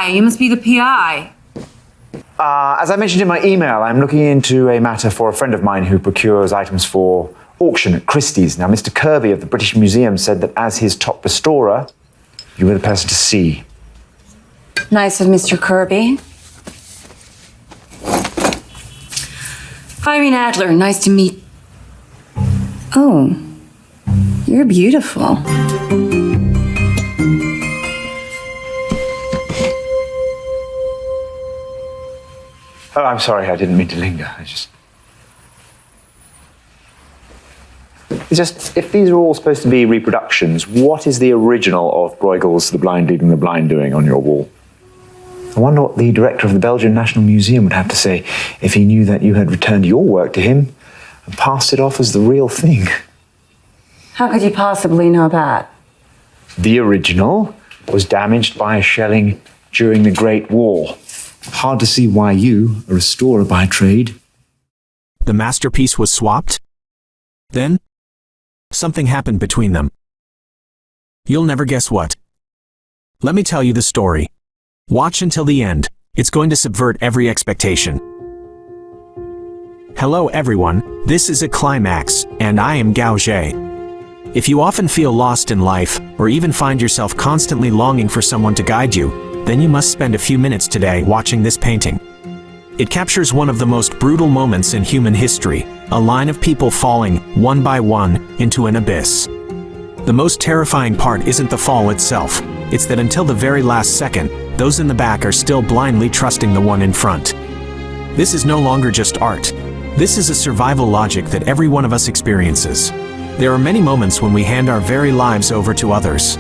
Hi, you must be the PI. As I mentioned in my email, I'm looking into a matter for a friend of mine who procures items for auction at Christie's. Now, Mr. Kirby of the British Museum said that as his top restorer, you were the person to see. Nice of Mr. Kirby. Irene Adler, nice to meet... Oh, you're beautiful. Oh, I'm sorry, I didn't mean to linger. It's just, if these are all supposed to be reproductions, what is the original of Bruegel's The Blind Leading the Blind doing on your wall? I wonder what the director of the Belgian National Museum would have to say if he knew that you had returned your work to him and passed it off as the real thing. How could you possibly know that? The original was damaged by a shelling during the Great War. Hard to see why you, a restorer by trade... The masterpiece was swapped? Then, something happened between them. You'll never guess what. Let me tell you the story. Watch until the end. It's going to subvert every expectation. Hello everyone, this is a climax, and I am Gauger. If you often feel lost in life, or even find yourself constantly longing for someone to guide you, then you must spend a few minutes today watching this painting. It captures one of the most brutal moments in human history, a line of people falling, one by one, into an abyss. The most terrifying part isn't the fall itself, it's that until the very last second, those in the back are still blindly trusting the one in front. This is no longer just art. This is a survival logic that every one of us experiences. There are many moments when we hand our very lives over to others.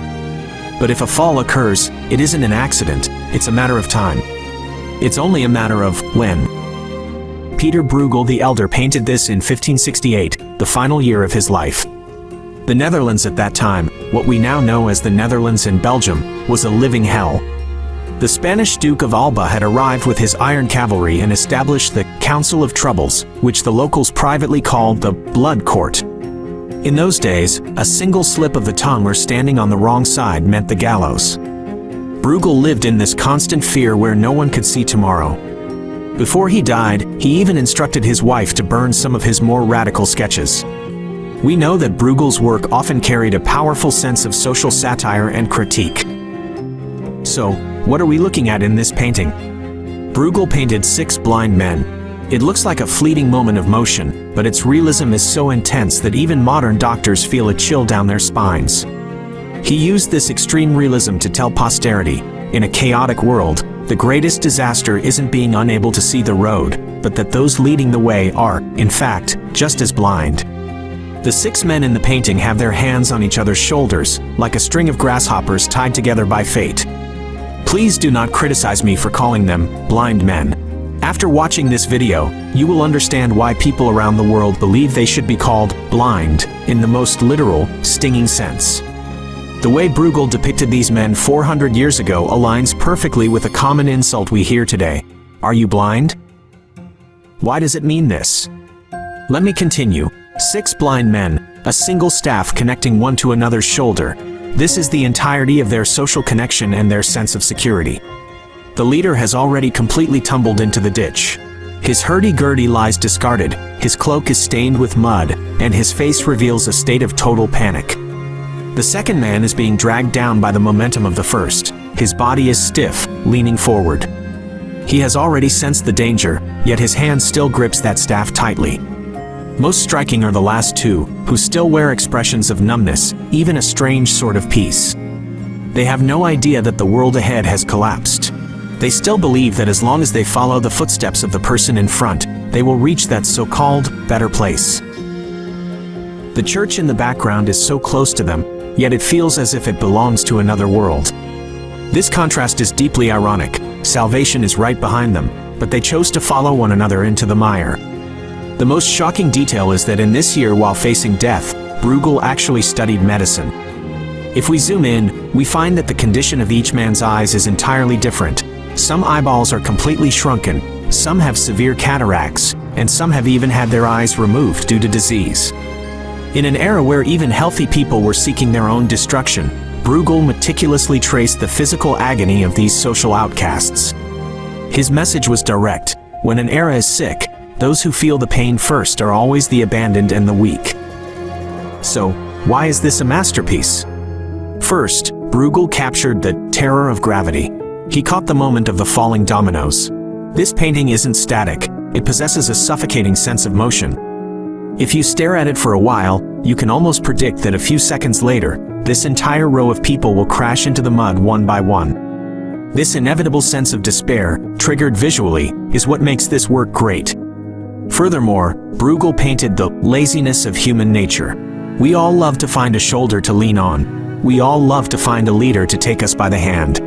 But if a fall occurs, it isn't an accident, it's a matter of time. It's only a matter of when. Pieter Bruegel the Elder painted this in 1568, the final year of his life. The Netherlands at that time, what we now know as the Netherlands and Belgium, was a living hell. The Spanish Duke of Alba had arrived with his iron cavalry and established the Council of Troubles, which the locals privately called the Blood Court. In those days, a single slip of the tongue or standing on the wrong side meant the gallows. Bruegel lived in this constant fear where no one could see tomorrow. Before he died, he even instructed his wife to burn some of his more radical sketches. We know that Bruegel's work often carried a powerful sense of social satire and critique. So, what are we looking at in this painting? Bruegel painted 6 blind men. It looks like a fleeting moment of motion, but its realism is so intense that even modern doctors feel a chill down their spines. He used this extreme realism to tell posterity, in a chaotic world, the greatest disaster isn't being unable to see the road, but that those leading the way are, in fact, just as blind. The 6 men in the painting have their hands on each other's shoulders, like a string of grasshoppers tied together by fate. Please do not criticize me for calling them blind men. After watching this video, you will understand why people around the world believe they should be called blind, in the most literal, stinging sense. The way Bruegel depicted these men 400 years ago aligns perfectly with a common insult we hear today. Are you blind? Why does it mean this? Let me continue. 6 blind men, a single staff connecting one to another's shoulder. This is the entirety of their social connection and their sense of security. The leader has already completely tumbled into the ditch. His hurdy-gurdy lies discarded, his cloak is stained with mud, and his face reveals a state of total panic. The second man is being dragged down by the momentum of the first. His body is stiff, leaning forward. He has already sensed the danger, yet his hand still grips that staff tightly. Most striking are the last 2, who still wear expressions of numbness, even a strange sort of peace. They have no idea that the world ahead has collapsed. They still believe that as long as they follow the footsteps of the person in front, they will reach that so-called better place. The church in the background is so close to them, yet it feels as if it belongs to another world. This contrast is deeply ironic. Salvation is right behind them, but they chose to follow one another into the mire. The most shocking detail is that in this year, while facing death, Bruegel actually studied medicine. If we zoom in, we find that the condition of each man's eyes is entirely different. Some eyeballs are completely shrunken, some have severe cataracts, and some have even had their eyes removed due to disease. In an era where even healthy people were seeking their own destruction, Bruegel meticulously traced the physical agony of these social outcasts. His message was direct. When an era is sick, those who feel the pain first are always the abandoned and the weak. So, why is this a masterpiece? First, Bruegel captured the terror of gravity. He caught the moment of the falling dominoes. This painting isn't static, it possesses a suffocating sense of motion. If you stare at it for a while, you can almost predict that a few seconds later, this entire row of people will crash into the mud one by one. This inevitable sense of despair, triggered visually, is what makes this work great. Furthermore, Bruegel painted the laziness of human nature. We all love to find a shoulder to lean on. We all love to find a leader to take us by the hand.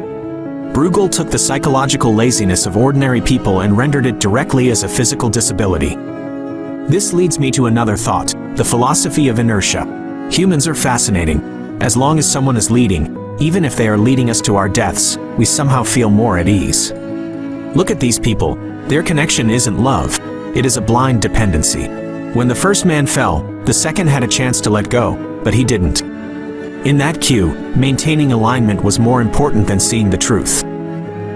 Bruegel took the psychological laziness of ordinary people and rendered it directly as a physical disability. This leads me to another thought, the philosophy of inertia. Humans are fascinating. As long as someone is leading, even if they are leading us to our deaths, we somehow feel more at ease. Look at these people. Their connection isn't love. It is a blind dependency. When the first man fell, the second had a chance to let go, but he didn't. In that queue, maintaining alignment was more important than seeing the truth.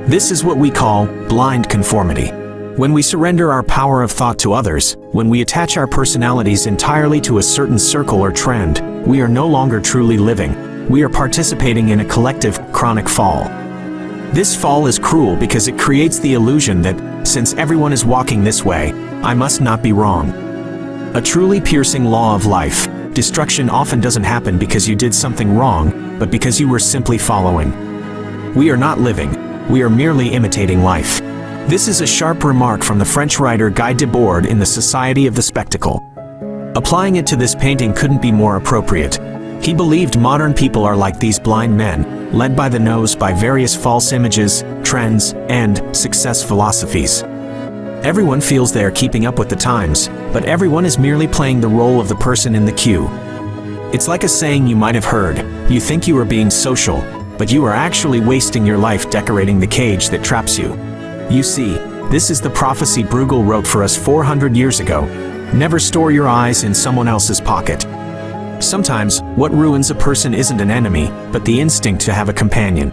This is what we call blind conformity. When we surrender our power of thought to others, when we attach our personalities entirely to a certain circle or trend, we are no longer truly living. We are participating in a collective, chronic fall. This fall is cruel because it creates the illusion that, since everyone is walking this way, I must not be wrong. A truly piercing law of life. Destruction often doesn't happen because you did something wrong, but because you were simply following. We are not living, we are merely imitating life. This is a sharp remark from the French writer Guy Debord in The Society of the Spectacle. Applying it to this painting couldn't be more appropriate. He believed modern people are like these blind men, led by the nose by various false images, trends, and success philosophies. Everyone feels they are keeping up with the times, but everyone is merely playing the role of the person in the queue. It's like a saying you might have heard, you think you are being social, but you are actually wasting your life decorating the cage that traps you. You see, this is the prophecy Bruegel wrote for us 400 years ago. Never store your eyes in someone else's pocket. Sometimes, what ruins a person isn't an enemy, but the instinct to have a companion.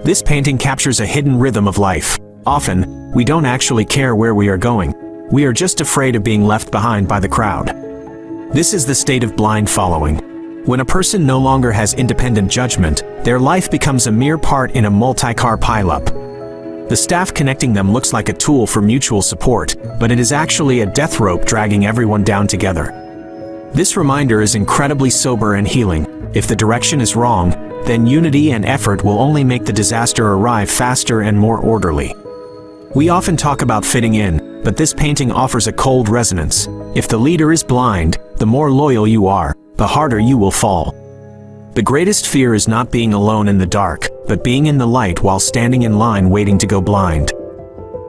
This painting captures a hidden rhythm of life. Often, we don't actually care where we are going. We are just afraid of being left behind by the crowd. This is the state of blind following. When a person no longer has independent judgment, their life becomes a mere part in a multi-car pileup. The staff connecting them looks like a tool for mutual support, but it is actually a death rope dragging everyone down together. This reminder is incredibly sober and healing. If the direction is wrong, then unity and effort will only make the disaster arrive faster and more orderly. We often talk about fitting in, but this painting offers a cold resonance. If the leader is blind, the more loyal you are, the harder you will fall. The greatest fear is not being alone in the dark, but being in the light while standing in line waiting to go blind.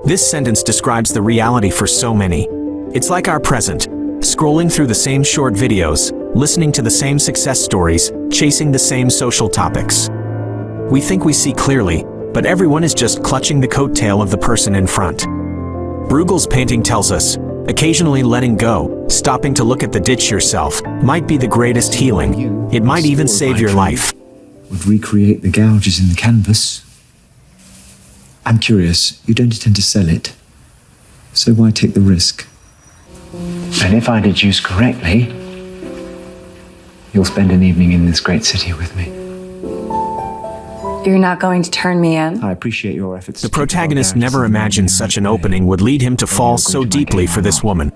This sentence describes the reality for so many. It's like our present, scrolling through the same short videos, listening to the same success stories, chasing the same social topics. We think we see clearly, but everyone is just clutching the coattail of the person in front. Bruegel's painting tells us, occasionally letting go, stopping to look at the ditch yourself, might be the greatest healing. It might even save your life. Would recreate the gouges in the canvas. I'm curious, you don't intend to sell it, so why take the risk? And if I deduce correctly, you'll spend an evening in this great city with me. You're not going to turn me in? I appreciate your efforts. The protagonist never imagined such an opening would lead him to fall so deeply for this woman.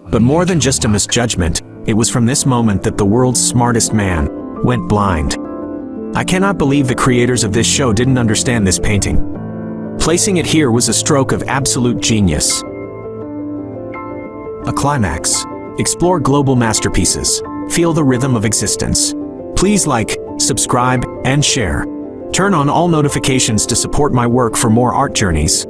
But more than just a misjudgment, it was from this moment that the world's smartest man went blind. I cannot believe the creators of this show didn't understand this painting. Placing it here was a stroke of absolute genius. A climax. Explore global masterpieces. Feel the rhythm of existence. Please like, subscribe, and share. Turn on all notifications to support my work for more art journeys.